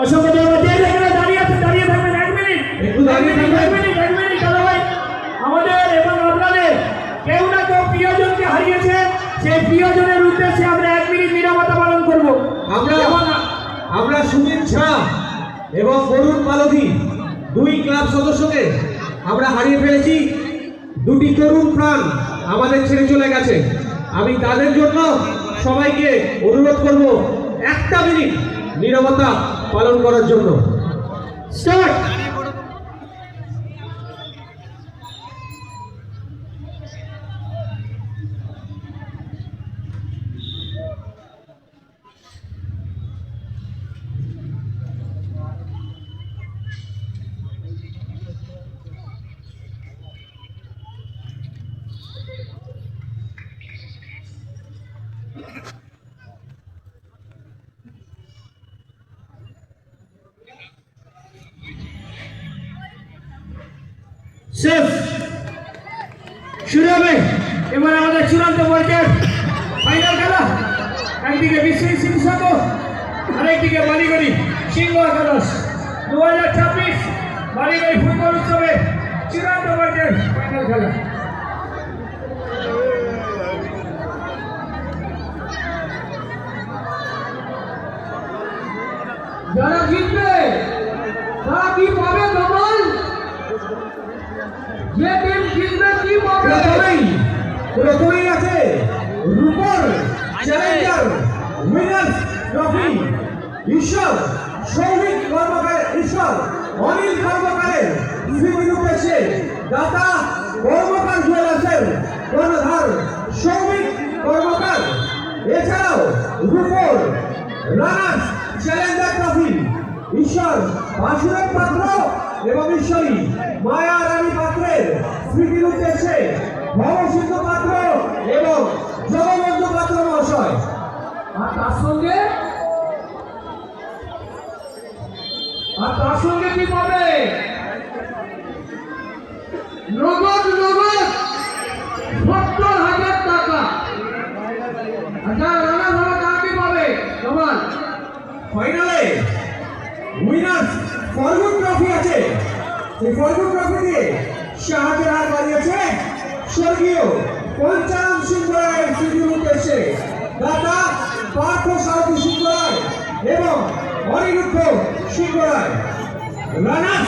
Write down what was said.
অসংখ্য ধন্যবাদ। যে যেখানে দাঁড়িয়ে আছে দাঁড়িয়ে থাকবেন 1 মিনিট, একটু দাঁড়িয়ে থাকবেন। 1 মিনিট দাদা ভাই। আমাদের এবং আপনাদের কেউ না কেউ প্রিয়জনকে হারিয়েছে, সেই প্রিয়জনের উদ্দেশ্যে আমরা 1 মিনিট নীরবতা পালন করব। আমরা সুমিত ঝা এবং বরুণ মালভী দুই ক্লাব সদস্যকে আমরা হারিয়ে ফেলেছি। দুটি তরুণ প্রাণ আমাদের ছেড়ে চলে গেছে। আমি তাদের জন্য সবাইকে অনুরোধ করব 1 মিনিট নীরবতা পালন করার জন্য। স্টার্ট। শেষ শুরু হবে এবার আমাদের চূড়ান্ত পর্যায়ের ফাইনাল খেলা। একদিকে বিশ্ব শিক্ষক, আরেকদিকে বালিগড়ি সিংহ একাদশ 2026 বালিগড়ি ফুটবল উৎসবে চূড়ান্ত পর্যায়ের ফাইনাল খেলা। যারা জিতবে তারা কি পাবে কমল? যে টিম জিতবে কি পাবে? প্রথমেই আছে রূপর চ্যালেঞ্জার উইনার্স ট্রফি। ঈশ্বর সৌমিক কর্মকার, ঈশ্বর অনিল কর্মকারের স্মৃতির উদ্দেশ্যে দাতা কর্মকার জুয়েলার্সের কর্ণধার সৌমিক কর্মকার। এছাড়াও রূপর রানার্স চ্যালেঞ্জার ট্রফি ঈশ্বর বাসুদেব পাত্র এবং ঈশ্বরী মায়া রানী পাত্রের স্মৃতির উদ্দেশ্যে ভবসিদ্ধ পাত্র এবং জগবন্ধু পাত্র মহাশয়। আর তার সঙ্গে কি পাবে? নগদ 70,000 টাকা। আচ্ছা রানা ভাড়া কারা কি পাবে? কমাল। ফাইনালে উইনার্স ফরগুড ট্রফি আছে। এই ফরগুড ট্রফি দিয়ে সাহায্যের হাত বাড়িয়েছে স্বর্গীয় পঞ্চানন সিংহ রায়ের স্মৃতির উদ্দেশ্যে দাতা পার্থ সারথী সিংহ রায় এবং অনিরুদ্ধ সিংহ রায়। রানার্স